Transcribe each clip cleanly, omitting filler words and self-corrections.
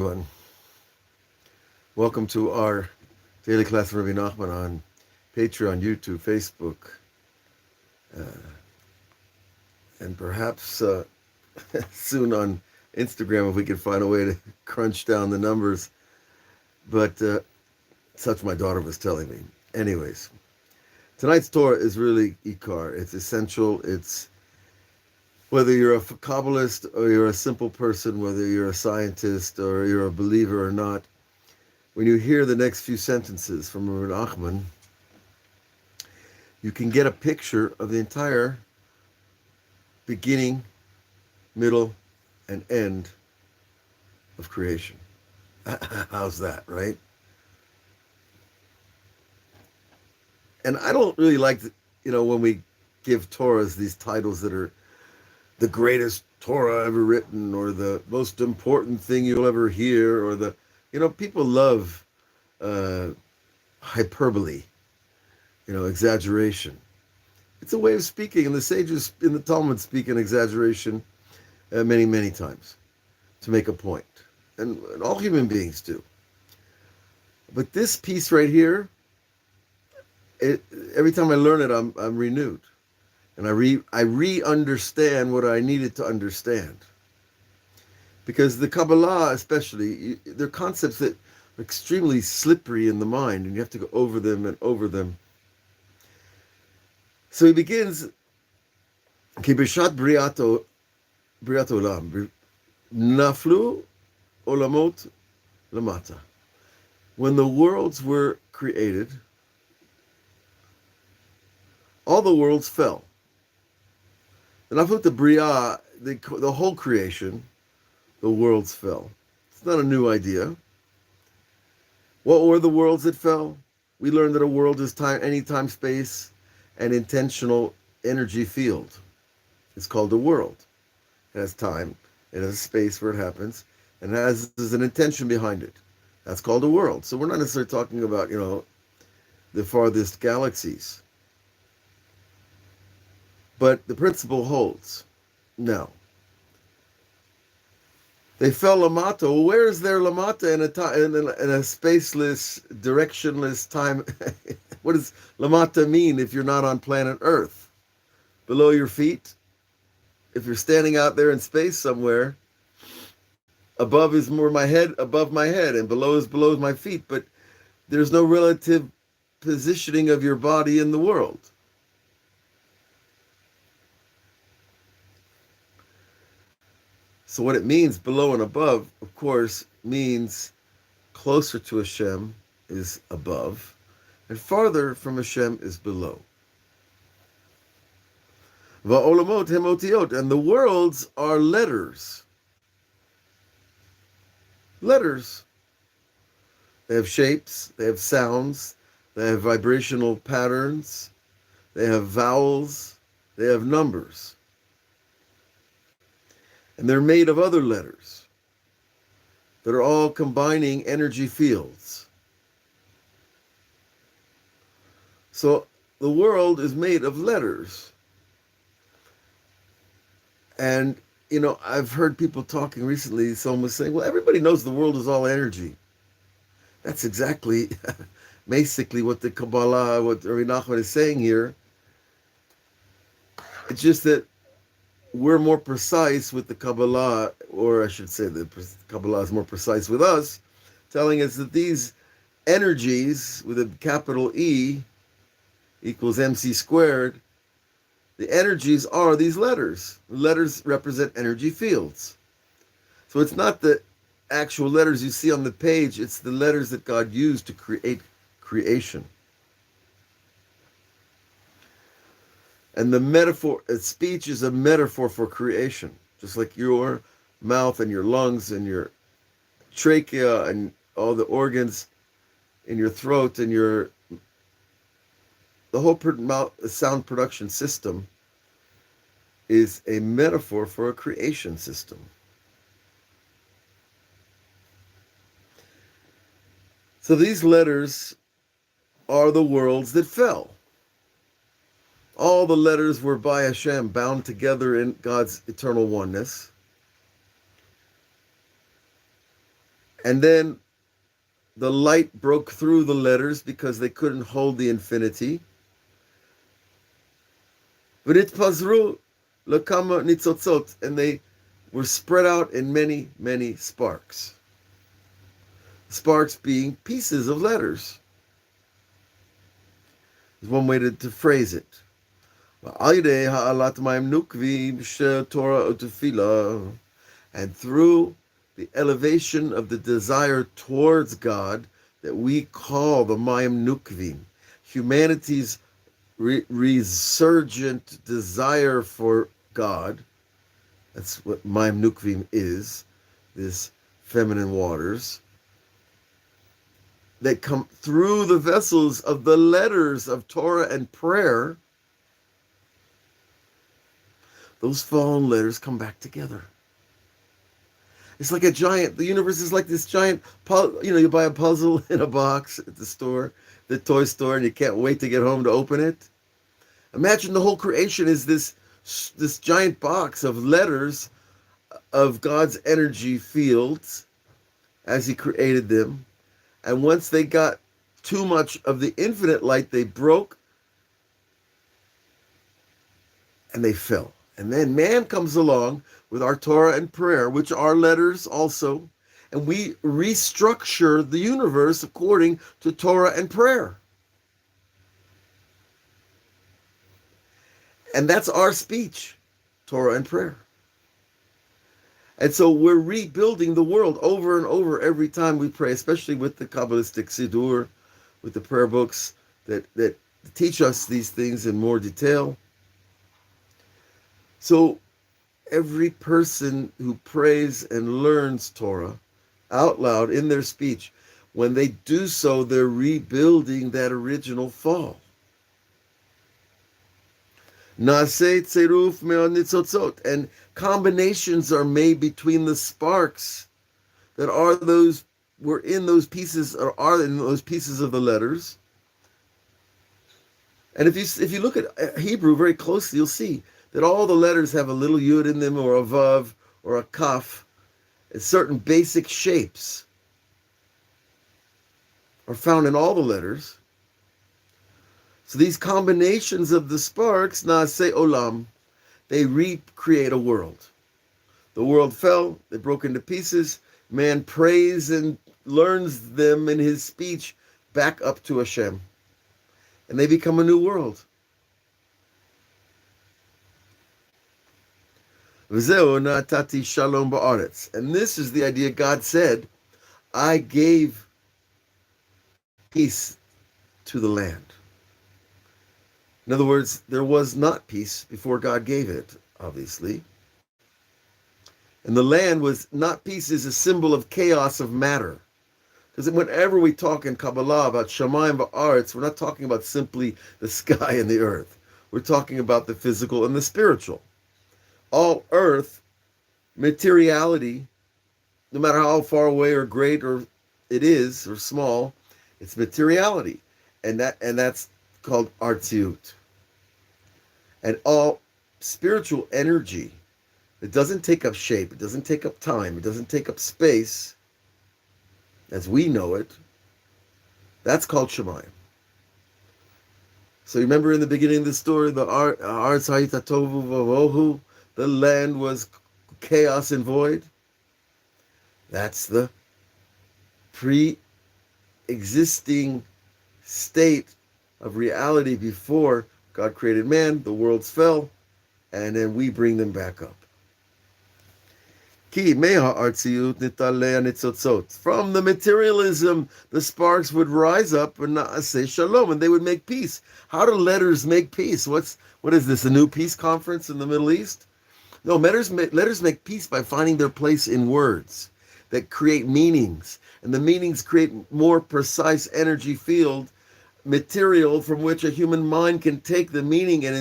Everyone. Welcome to our daily class of Rabbi Nachman on Patreon, YouTube, Facebook, and perhaps soon on Instagram if we can find a way to crunch down the numbers. But such my daughter was telling me. Anyways, tonight's Torah is really Ikar. It's essential. It's whether you're a Kabbalist or you're a simple person, whether you're a scientist or you're a believer or not, when you hear the next few sentences from R Nachman, you can get a picture of the entire beginning, middle, and end of creation. How's that, right? And I don't really like, when we give Torahs these titles that are the greatest Torah ever written, or the most important thing you'll ever hear, or people love hyperbole, exaggeration. It's a way of speaking, and the sages in the Talmud speak in exaggeration many, many times to make a point, and all human beings do. But this piece right here, every time I learn it, I'm renewed. And I re-understand what I needed to understand. Because the Kabbalah, especially, they're concepts that are extremely slippery in the mind, and you have to go over them and over them. So he begins, Ki b'shat briat olam, naflu olamot lamata. When the worlds were created, all the worlds fell. And I put the Bria, the whole creation, the worlds fell. It's not a new idea. What were the worlds that fell? We learned that a world is any time, space, and intentional energy field. It's called a world. It has time, it has a space where it happens, and there's an intention behind it. That's called a world. So we're not necessarily talking about, the farthest galaxies. But the principle holds. Now, they fell lamata. Well, where is there lamata in a spaceless, directionless time? What does lamata mean if you're not on planet Earth? Below your feet? If you're standing out there in space somewhere, above is more my head, above my head, and below is my feet. But there's no relative positioning of your body in the world. So what it means, below and above, of course, means closer to Hashem is above, and farther from Hashem is below. Va'olamot hemotiot, and the worlds are letters. Letters. They have shapes, they have sounds, they have vibrational patterns, they have vowels, they have numbers. And they're made of other letters that are all combining energy fields. So the world is made of letters. And, I've heard people talking recently, someone was saying, well, everybody knows the world is all energy. That's exactly, basically what the Kabbalah, what R Nachman is saying here. It's just that we're more precise with the Kabbalah, or I should say the Kabbalah is more precise with us, telling us that these energies with a capital E equals MC squared, the energies are these letters. Letters represent energy fields. So it's not the actual letters you see on the page, it's the letters that God used to create creation. And the metaphor, speech is a metaphor for creation, just like your mouth and your lungs and your trachea and all the organs in your throat and the whole sound production system is a metaphor for a creation system. So these letters are the worlds that fell. All the letters were by Hashem, bound together in God's eternal oneness. And then the light broke through the letters because they couldn't hold the infinity. V'nitpazru lekama nitzotzot, and they were spread out in many, many sparks. Sparks being pieces of letters. Is one way to phrase it. And through the elevation of the desire towards God that we call the Mayim Nukvim, humanity's resurgent desire for God, that's what Mayim Nukvim is, this feminine waters, that come through the vessels of the letters of Torah and prayer. Those fallen letters come back together. It's like the universe is like this giant, you buy a puzzle in a box at the store, the toy store, and you can't wait to get home to open it. Imagine the whole creation is this giant box of letters of God's energy fields as he created them. And once they got too much of the infinite light, they broke and they fell. And then man comes along with our Torah and prayer, which are letters also, and we restructure the universe according to Torah and prayer. And that's our speech, Torah and prayer. And so we're rebuilding the world over and over every time we pray, especially with the Kabbalistic Siddur, with the prayer books that teach us these things in more detail. So every person who prays and learns Torah out loud in their speech, when they do so, they're rebuilding that original fall. Naseh tzeruf me'od nitzotzot, and combinations are made between the sparks that were in those pieces, or are in those pieces of the letters. And if you look at Hebrew very closely, you'll see that all the letters have a little yud in them, or a vav, or a kaf. Certain basic shapes are found in all the letters. So these combinations of the sparks, Naaseh Olam, they recreate a world. The world fell, they broke into pieces. Man prays and learns them in his speech back up to Hashem. And they become a new world. V'zeu natati shalom ba'aretz. And this is the idea God said, I gave peace to the land. In other words, there was not peace before God gave it, obviously. And the land was not peace is a symbol of chaos of matter. Because whenever we talk in Kabbalah about Shamayim va'aretz, we're not talking about simply the sky and the earth. We're talking about the physical and the spiritual. All earth, materiality, no matter how far away or great or it is or small, it's materiality. And that's called artziut. And all spiritual energy, it doesn't take up shape, it doesn't take up time, it doesn't take up space, as we know it, that's called Shemayim. So remember in the beginning of the story, the Aretz hayita tohu vavohu, the land was chaos and void. That's the pre-existing state of reality before God created man, the worlds fell, and then we bring them back up. From the materialism, the sparks would rise up and say shalom, and they would make peace. How do letters make peace? What is this, a new peace conference in the Middle East? No, letters make peace by finding their place in words that create meanings, and the meanings create more precise energy field material from which a human mind can take the meaning and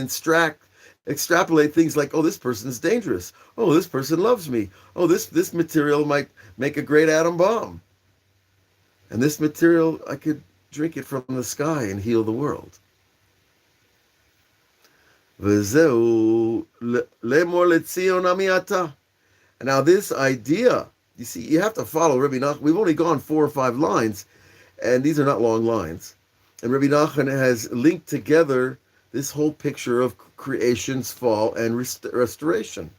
extrapolate things like, oh, this person is dangerous. Oh, this person loves me. Oh, this material might make a great atom bomb. And this material, I could drink it from the sky and heal the world. And now this idea You see, you have to follow Rabbi Nachman. We've only gone 4 or 5 lines, and these are not long lines. And Rabbi Nachman has linked together this whole picture of creation's fall and restoration.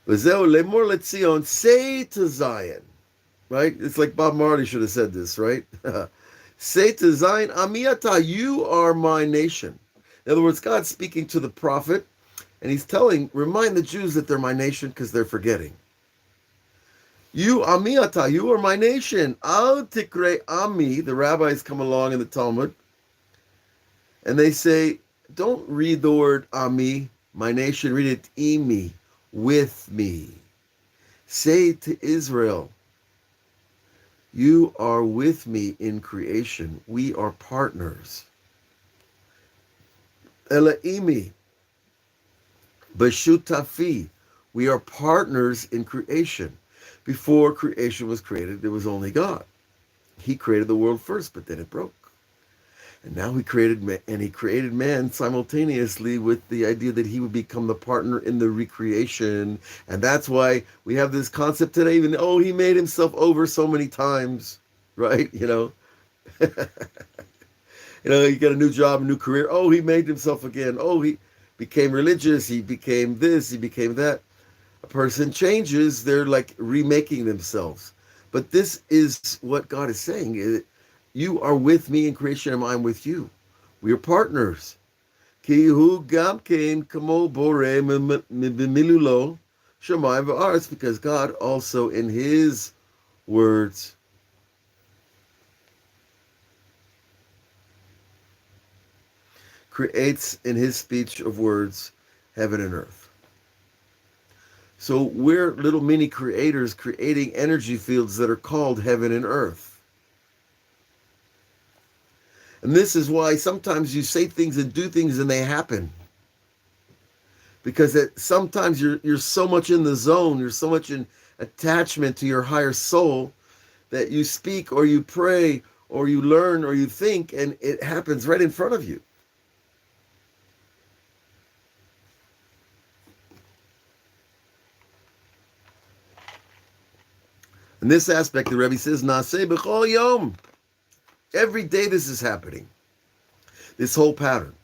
Lemor Letzion, say to Zion, right? It's like Bob Marley should have said this, right? Say to Zion, Amiyata, you are my nation. In other words, God's speaking to the prophet, and he's remind the Jews that they're my nation because they're forgetting. You, Amiyata, you are my nation. Al tikre Ami, the rabbis come along in the Talmud, and they say, don't read the word Ami, my nation, read it Imi, with me. Say to Israel, you are with me in creation. We are partners. Elaimi, Bashutafi, we are partners in creation. Before creation was created, there was only God. He created the world first, but then it broke. And now he created man simultaneously with the idea that he would become the partner in the recreation. And that's why we have this concept today, even, he made himself over so many times, right? He got a new job, a new career. He made himself again. He became religious. He became this. He became that. A person changes. They're like remaking themselves. But this is what God is saying. You are with me in creation, and I'm with you. We are partners. Because God also in his words creates in his speech of words heaven and earth. So we're little mini creators creating energy fields that are called heaven and earth. And this is why sometimes you say things and do things and they happen. Because sometimes you're so much in the zone, you're so much in attachment to your higher soul that you speak or you pray or you learn or you think and it happens right in front of you. In this aspect, the Rebbe says, Naseh b'chol yom. Every day this is happening. This whole pattern.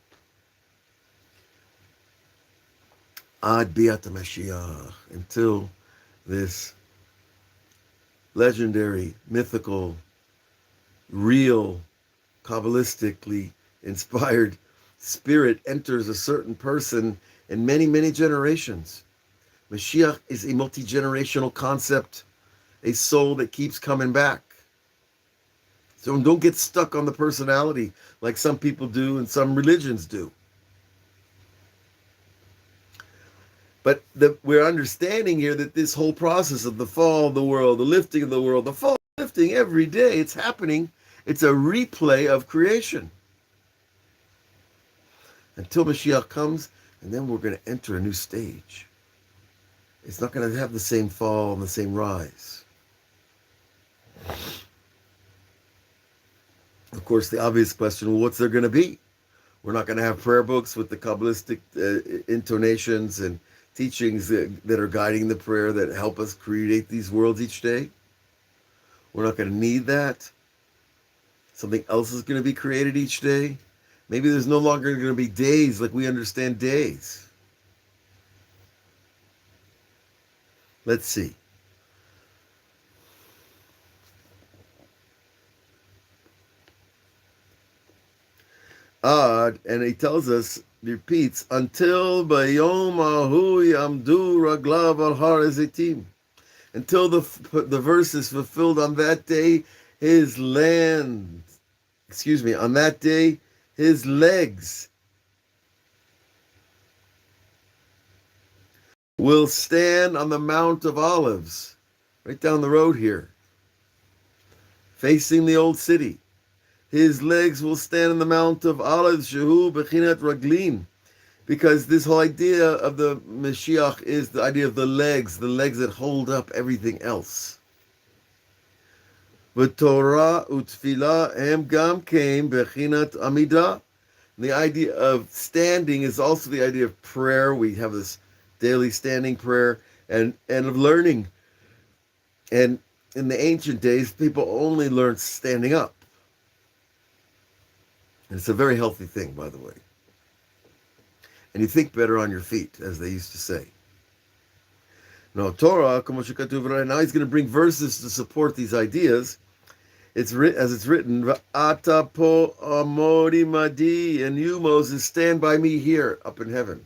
Ad biat Mashiach, until this legendary, mythical, real, Kabbalistically inspired spirit enters a certain person in many, many generations. Mashiach is a multi-generational concept, a soul that keeps coming back. So don't get stuck on the personality like some people do and some religions do. But we're understanding here that this whole process of the fall of the world, the lifting of the world, the fall, lifting every day, it's happening. It's a replay of creation. Until Mashiach comes, and then we're going to enter a new stage. It's not going to have the same fall and the same rise. Of course, the obvious question, well, what's there going to be? We're not going to have prayer books with the Kabbalistic intonations and teachings that are guiding the prayer that help us create these worlds each day. We're not going to need that. Something else is going to be created each day. Maybe there's no longer going to be days like we understand days. Let's see. And he tells us, repeats, until bayom ahu yamdu raglav al har ezitim. Until the verse is fulfilled on that day, on that day, his legs will stand on the Mount of Olives, right down the road here, facing the old city. His legs will stand on the Mount of Olives, Shehu Bechinat Raglin, because this whole idea of the Mashiach is the idea of the legs that hold up everything else. But Torah utfilah hem gam came Bechinat Amidah, And the idea of standing is also the idea of prayer. We have this daily standing prayer and of learning. And in the ancient days, people only learned standing up. And it's a very healthy thing, by the way. And you think better on your feet, as they used to say. Now, Torah, now he's going to bring verses to support these ideas. As it's written, Ata po amori madi, and you, Moses, stand by me here, up in heaven.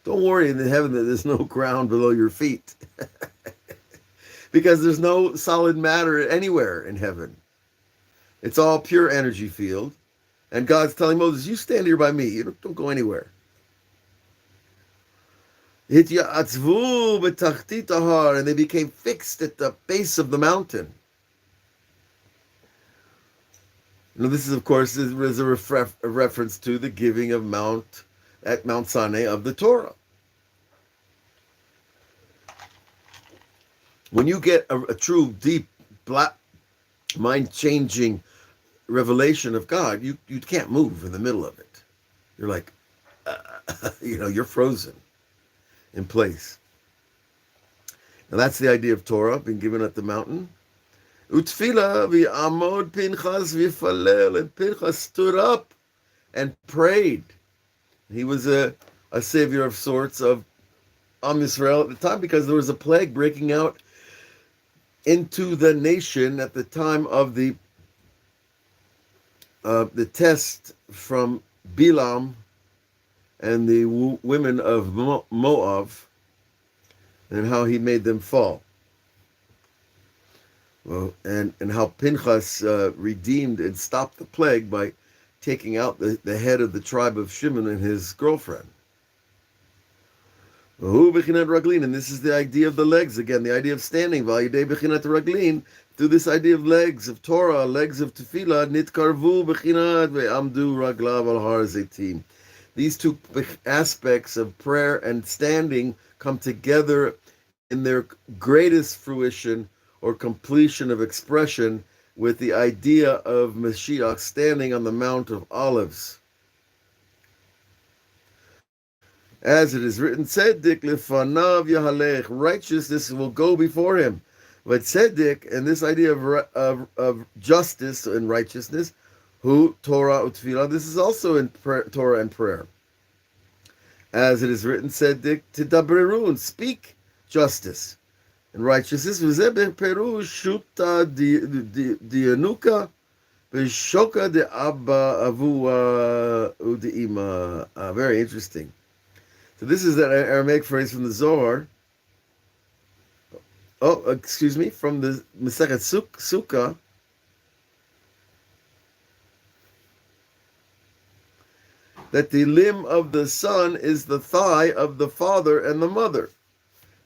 Don't worry in heaven that there's no ground below your feet. Because there's no solid matter anywhere in heaven. It's all pure energy field. And God's telling Moses, you stand here by me. You don't go anywhere. And they became fixed at the base of the mountain. Now, this is, of course, is a reference to the giving of Mount Sinai of the Torah. When you get a true, deep, mind-changing revelation of God, you can't move in the middle of it. You're like, you're frozen in place. Now that's the idea of Torah, being given at the mountain. Utfila v'amod Pinchas v'yifalel, and Pinchas stood up and prayed. He was a savior of sorts of Am Yisrael at the time, because there was a plague breaking out into the nation at the time of the test from Bilam and the women of Moab, and how he made them fall. Well, and how Pinchas redeemed and stopped the plague by taking out the head of the tribe of Shimon and his girlfriend. And this is the idea of the legs again, the idea of standing. Through this idea of legs of Torah, legs of Tefillah, nitkarvu bechinat ve'amdu raglav al har zeitim. These two aspects of prayer and standing come together in their greatest fruition or completion of expression with the idea of Mashiach standing on the Mount of Olives. As it is written, Tzedek lefanav yahalech, righteousness will go before him. But tzedek, and this idea of justice and righteousness, who Torah utfilah, this is also in Torah and prayer. As it is written, tzedek tidabrerun, speak justice and righteousness. V'zeh perush shuta dianuka v'shoka de abba avua u'de'ima. Very interesting. So this is that Aramaic phrase from the Zohar. From the Masechet Sukkah. That the limb of the son is the thigh of the father and the mother.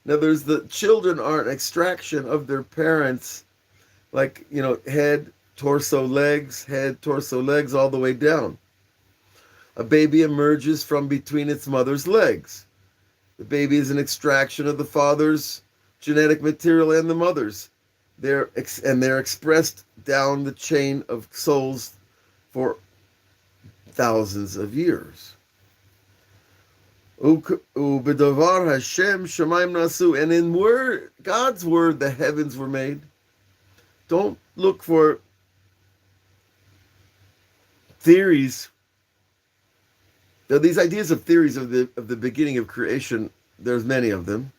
Now, the children are an extraction of their parents, like, head, torso, legs, all the way down. A baby emerges from between its mother's legs. The baby is an extraction of the father's genetic material and the mother's. They're expressed down the chain of souls for thousands of years. U'bedavar Hashem shamayim nasu, and in God's word, the heavens were made. Don't look for theories. Now, these ideas of theories of the beginning of creation, there's many of them.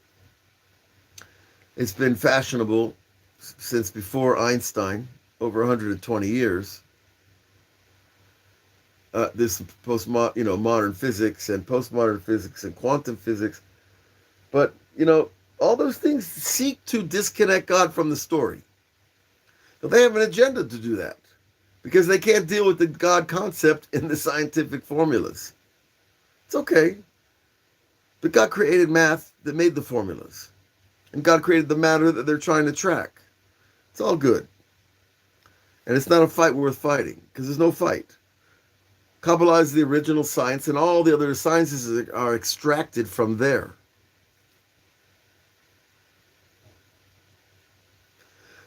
It's been fashionable since before Einstein, over 120 years. This modern physics and postmodern physics and quantum physics. But, all those things seek to disconnect God from the story. Now, they have an agenda to do that because they can't deal with the God concept in the scientific formulas. It's okay. But God created math that made the formulas. And God created the matter that they're trying to track. It's all good. And it's not a fight worth fighting, because there's no fight. Kabbalah is the original science, and all the other sciences are extracted from there.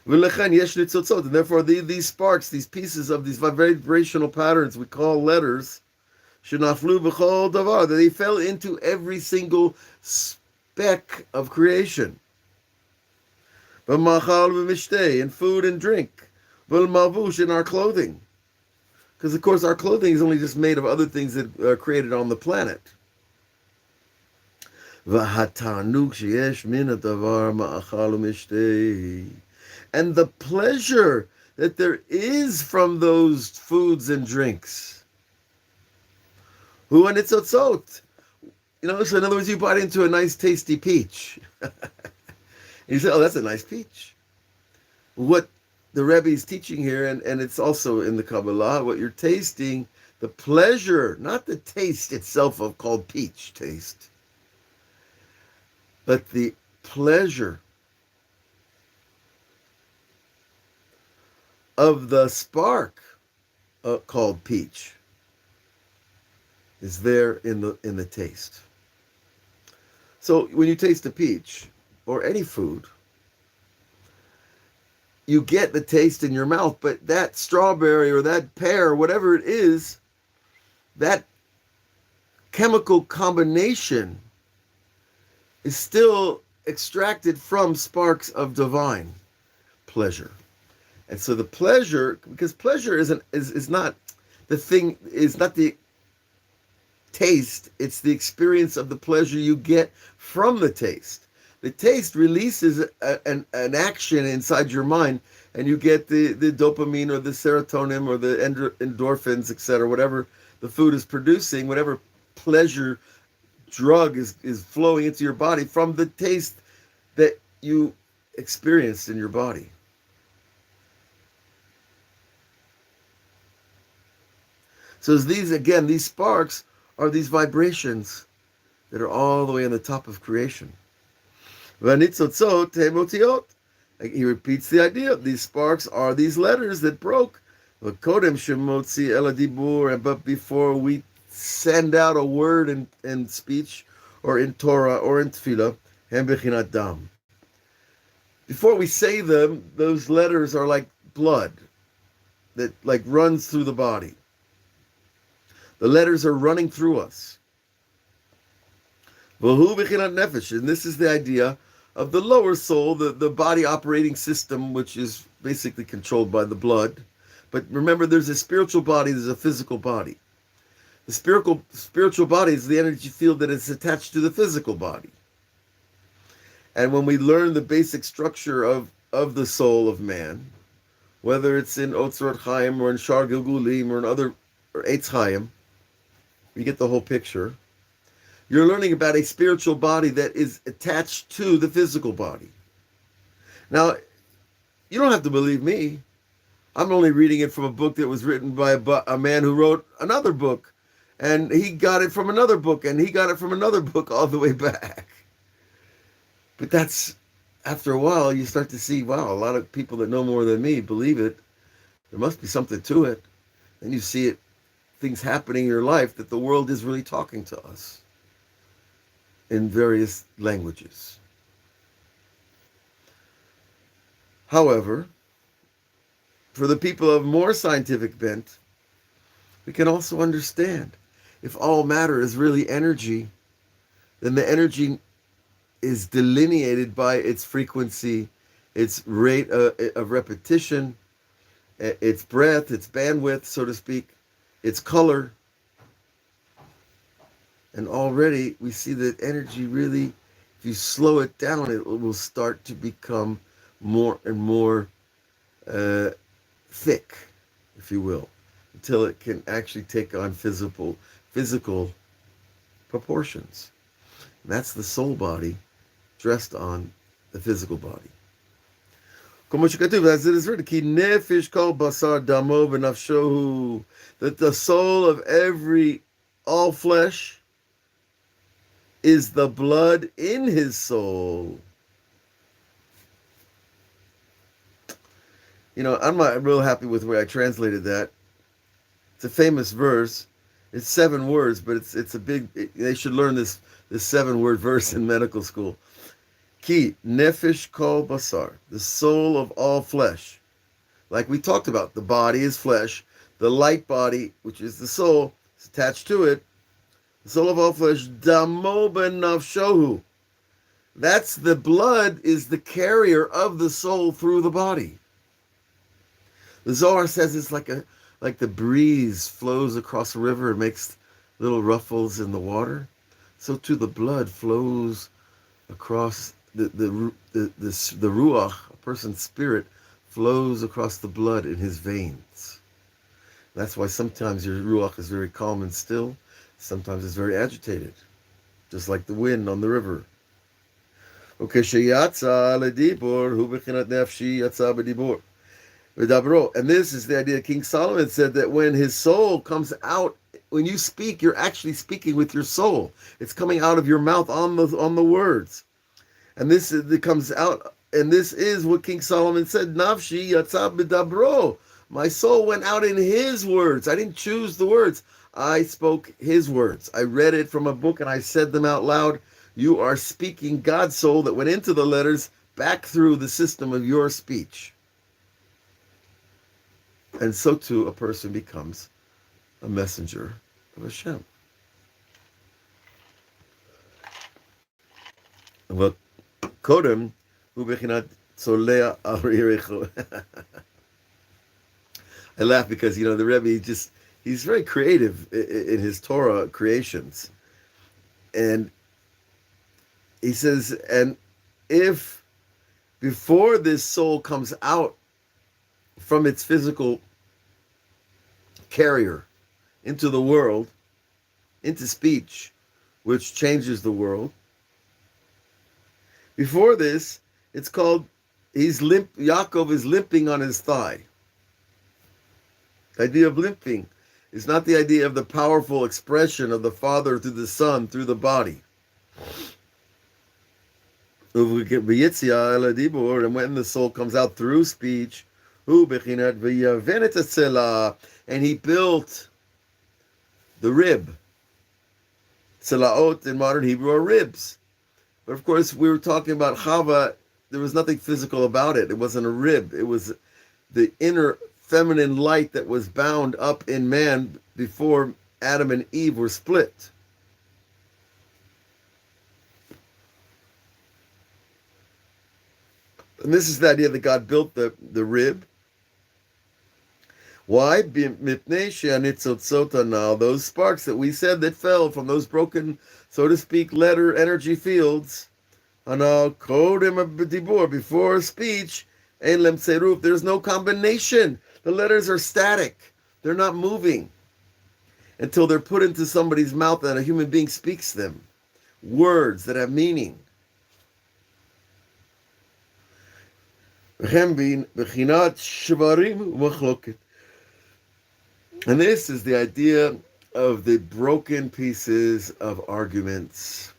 And therefore, these sparks, these pieces of these vibrational patterns we call letters, Shenaflu b'chol davar, that they fell into every single speck of creation. V'machal v'mishtei, in food and drink. V'lmavush, in our clothing. Because, of course, our clothing is only just made of other things that are created on the planet. V'hatanuk sheyesh min hadavar ma'achal v'mishtei. And the pleasure that there is from those foods and drinks. Hu hanitzotzot. So in other words, you bite into a nice tasty peach. And you say, oh, that's a nice peach. What the Rebbe is teaching here, and it's also in the Kabbalah, what you're tasting, the pleasure, not the taste itself of called peach taste, but the pleasure of the spark called peach is there in the taste. So when you taste a peach or any food, you get the taste in your mouth, but that strawberry or that pear, whatever it is, that chemical combination is still extracted from sparks of divine pleasure. And so the pleasure, because pleasure is not the thing, is not the taste, it's the experience of the pleasure you get from the taste. The taste releases an action inside your mind, and you get the dopamine or the serotonin or the endorphins, etc., whatever the food is producing, whatever pleasure drug is flowing into your body from the taste that you experienced in your body. So these sparks are these vibrations that are all the way on the top of creation. He repeats the idea. These sparks are these letters that broke. But before we send out a word in speech, or in Torah, or in Tefillah, before we say them, those letters are like blood that like runs through the body. The letters are running through us. And this is the idea of the lower soul, the body operating system, which is basically controlled by the blood. But remember, there's a spiritual body, there's a physical body. The spiritual body is the energy field that is attached to the physical body. And when we learn the basic structure of the soul of man, whether it's in Otzrot Chaim or in Shar Gilgulim or in other, or Eitz Chaim, you get the whole picture. You're learning about a spiritual body that is attached to the physical body. Now, you don't have to believe me. I'm only reading it from a book that was written by a man who wrote another book. And he got it from another book, and he got it from another book all the way back. But that's, after a while, you start to see, wow, a lot of people that know more than me believe it. There must be something to it. And you see it, things happening in your life that the world is really talking to us in various languages. However, for the people of more scientific bent, we can also understand if all matter is really energy, then the energy is delineated by its frequency, its rate of repetition, its breadth, its bandwidth, so to speak, its color. And already we see that energy really, if you slow it down, it will start to become more and more thick, if you will, until it can actually take on physical proportions. And that's the soul body dressed on the physical body. As it is written, Ki nefesh kol basar damo v'nafshohu, that the soul of all flesh is the blood in his soul. I'm not real happy with the way I translated that. It's a famous verse. It's 7 words, but it's a big. They should learn this 7-word verse in medical school. Ki nefesh kol basar, the soul of all flesh. Like we talked about, the body is flesh. The light body, which is the soul, attached to it. The soul of all flesh, damo benafshohu. That's the blood is the carrier of the soul through the body. The Zohar says it's like the breeze flows across a river and makes little ruffles in the water. So too the blood flows across the ruach, a person's spirit, flows across the blood in his veins. That's why sometimes your ruach is very calm and still. Sometimes it's very agitated, just like the wind on the river. And this is the idea. King Solomon said that when his soul comes out, when you speak, you're actually speaking with your soul. It's coming out of your mouth on the words. And it comes out, and this is what King Solomon said, Nafshi yatsa b'dabro. My soul went out in his words. I didn't choose the words. I spoke his words. I read it from a book and I said them out loud. You are speaking God's soul that went into the letters back through the system of your speech. And so too a person becomes a messenger of Hashem. Well, Kodem, hu bechinat tzolea al yirecho. I laugh because, the Rebbe he's very creative in his Torah creations. And he says, and if before this soul comes out from its physical carrier into the world, into speech, which changes the world, before this, it's called, Yaakov is limping on his thigh. The idea of limping is not the idea of the powerful expression of the Father through the Son, through the body. And when the soul comes out through speech, and he built the rib. Tzelaot in modern Hebrew are ribs. But of course, we were talking about Chava. There was nothing physical about it. It wasn't a rib. It was the inner feminine light that was bound up in man before Adam and Eve were split. And this is the idea that God built the rib. Why? Those sparks that we said that fell from those broken, so to speak, letter energy fields, before speech, there's no combination. The letters are static. They're not moving until they're put into somebody's mouth and a human being speaks them. Words that have meaning. And this is the idea of the broken pieces of arguments.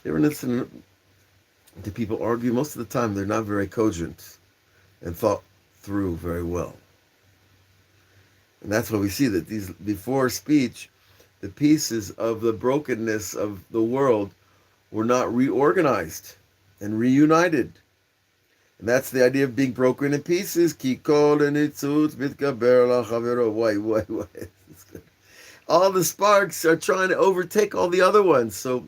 You ever listen to people argue? Most of the time they're not very cogent and thought through very well. And that's why we see that these, before speech, the pieces of the brokenness of the world were not reorganized and reunited. And that's the idea of being broken in pieces. All the sparks are trying to overtake all the other ones. So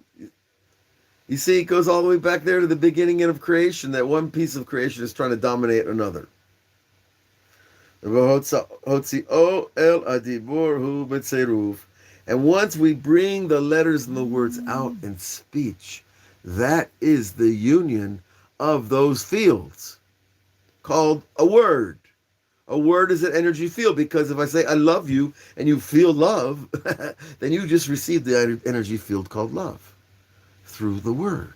you see, it goes all the way back there to the beginning of creation, that one piece of creation is trying to dominate another. And once we bring the letters and the words out in speech, that is the union of those fields called a word. A word is an energy field, because if I say I love you and you feel love, then you just received the energy field called love through the word.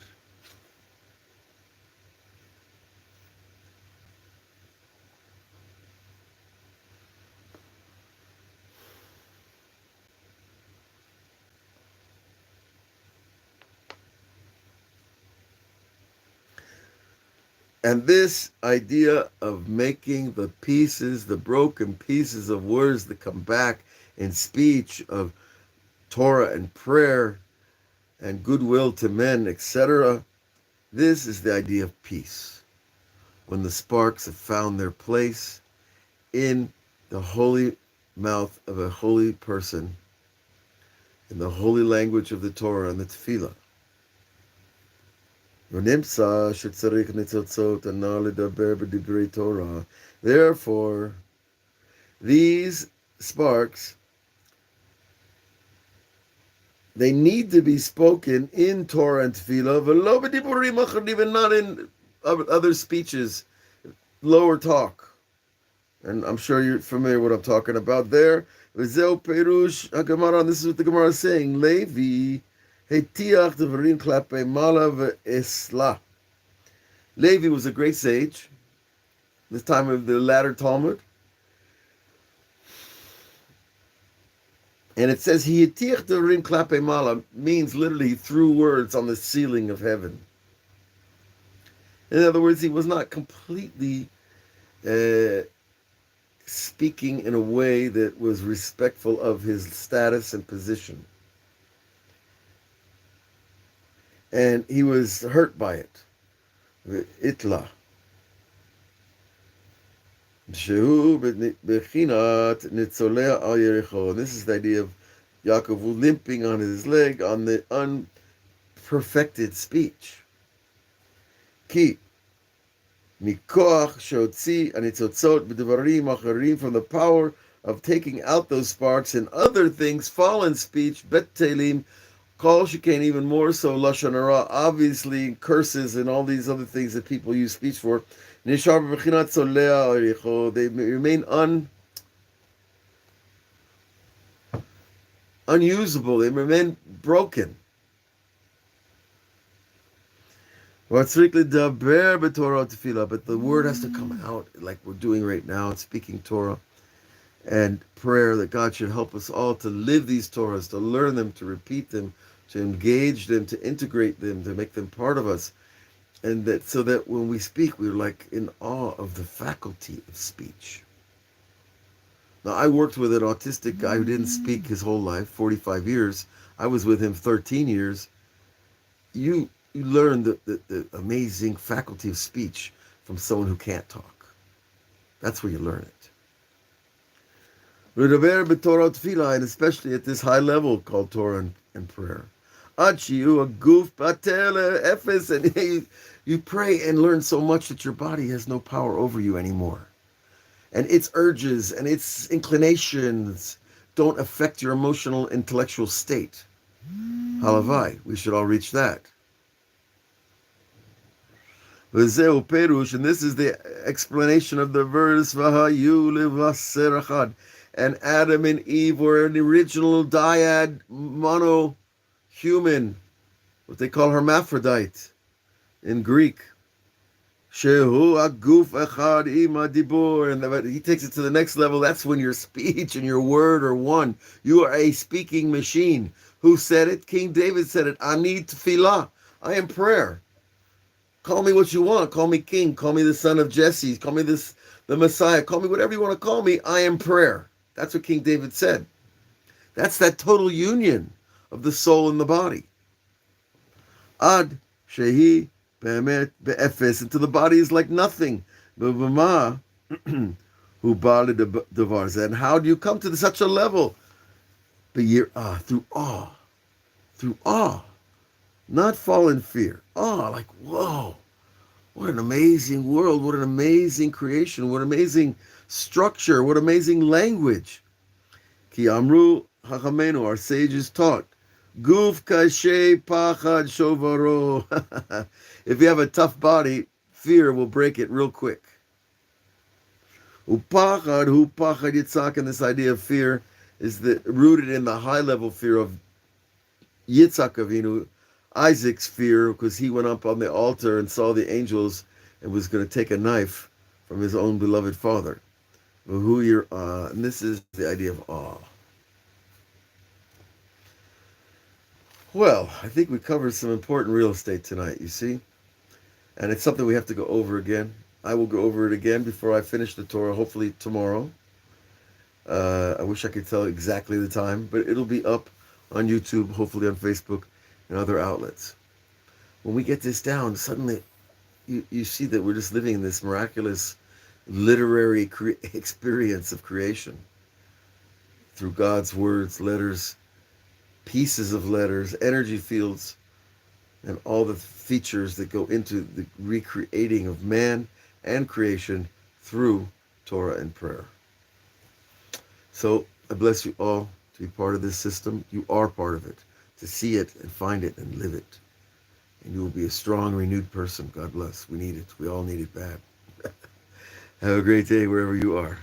And this idea of making the pieces, the broken pieces of words that come back in speech, of Torah and prayer and goodwill to men, etc., this is the idea of peace. When the sparks have found their place in the holy mouth of a holy person, in the holy language of the Torah and the Tefillah. ונמצא שצריך ניצוצות הנ"ל לדבר בדברי Torah. Therefore, these sparks, they need to be spoken in Torah and Tefillah, ולא בדיבורים אחרים, and not in other speeches, lower talk. And I'm sure you're familiar with what I'm talking about there. וזהו פירוש הגמרא, this is what the Gemara is saying, Levi הטיח דברים כלפי מעלה ואסלה. Levi was a great sage, this time of the latter Talmud. And it says, he hitiach devarim klape mala, means literally threw words on the ceiling of heaven. In other words, he was not completely speaking in a way that was respectful of his status and position. And he was hurt by it. Itla. Shehu bechinat nitzolea al Yericho. This is the idea of Yaakov limping on his leg on the unperfected speech. Ki mikoach shotzi anitzotzot b'devarim acharim, from the power of taking out those sparks and other things, fallen speech, bet telim, kol shekain, even more so lashon hara, obviously curses and all these other things that people use speech for. Nishar b'chinat tzolea aricho, they remain unusable, they remain broken. But the word has to come out like we're doing right now, speaking Torah and prayer, that God should help us all to live these Torahs, to learn them, to repeat them, to engage them, to integrate them, to make them part of us. And that so that when we speak, we're like in awe of the faculty of speech. Now, I worked with an autistic guy who didn't speak his whole life, 45 years. I was with him 13 years. You learn the amazing faculty of speech from someone who can't talk. That's where you learn it. And especially at this high level called Torah and prayer. And you pray and learn so much that your body has no power over you anymore. And its urges and its inclinations don't affect your emotional, intellectual state. Halavai, we should all reach that. And this is the explanation of the verse, and Adam and Eve were an original dyad, mono-human, what they call hermaphrodite in Greek. Shehu aguf echad ima dibur, and he takes it to the next level. That's when your speech and your word are one. You are a speaking machine. Who said it? King David said it. Ani tefillah. I am prayer. Call me what you want. Call me king. Call me the son of Jesse. Call me the Messiah. Call me whatever you want to call me. I am prayer. That's what King David said. That's that total union of the soul and the body. Ad shehi be'emet be'efes, until the body is like nothing. B'vama hu ba'al devar. And how do you come to such a level? Through awe. Through awe. Not fall in fear. Oh, like, whoa, what an amazing world, what an amazing creation, what amazing structure, what amazing language. Ki amru hachamenu, our sages taught, guf kashe pachad shovaro. If you have a tough body, fear will break it real quick. Upachad, hu pachad yitzhak, and this idea of fear is rooted in the high-level fear of Yitzhak Avinu, Isaac's fear, because he went up on the altar and saw the angels and was going to take a knife from his own beloved father. And this is the idea of awe. Well, I think we covered some important real estate tonight, you see? And it's something we have to go over again. I will go over it again before I finish the Torah, hopefully tomorrow. I wish I could tell exactly the time, but it'll be up on YouTube, hopefully on Facebook, and other outlets. When we get this down, suddenly you see that we're just living in this miraculous literary experience of creation through God's words, letters, pieces of letters, energy fields, and all the features that go into the recreating of man and creation through Torah and prayer. So I bless you all to be part of this system. You are part of it, to see it and find it and live it. And you will be a strong, renewed person. God bless. We need it. We all need it bad. Have a great day wherever you are.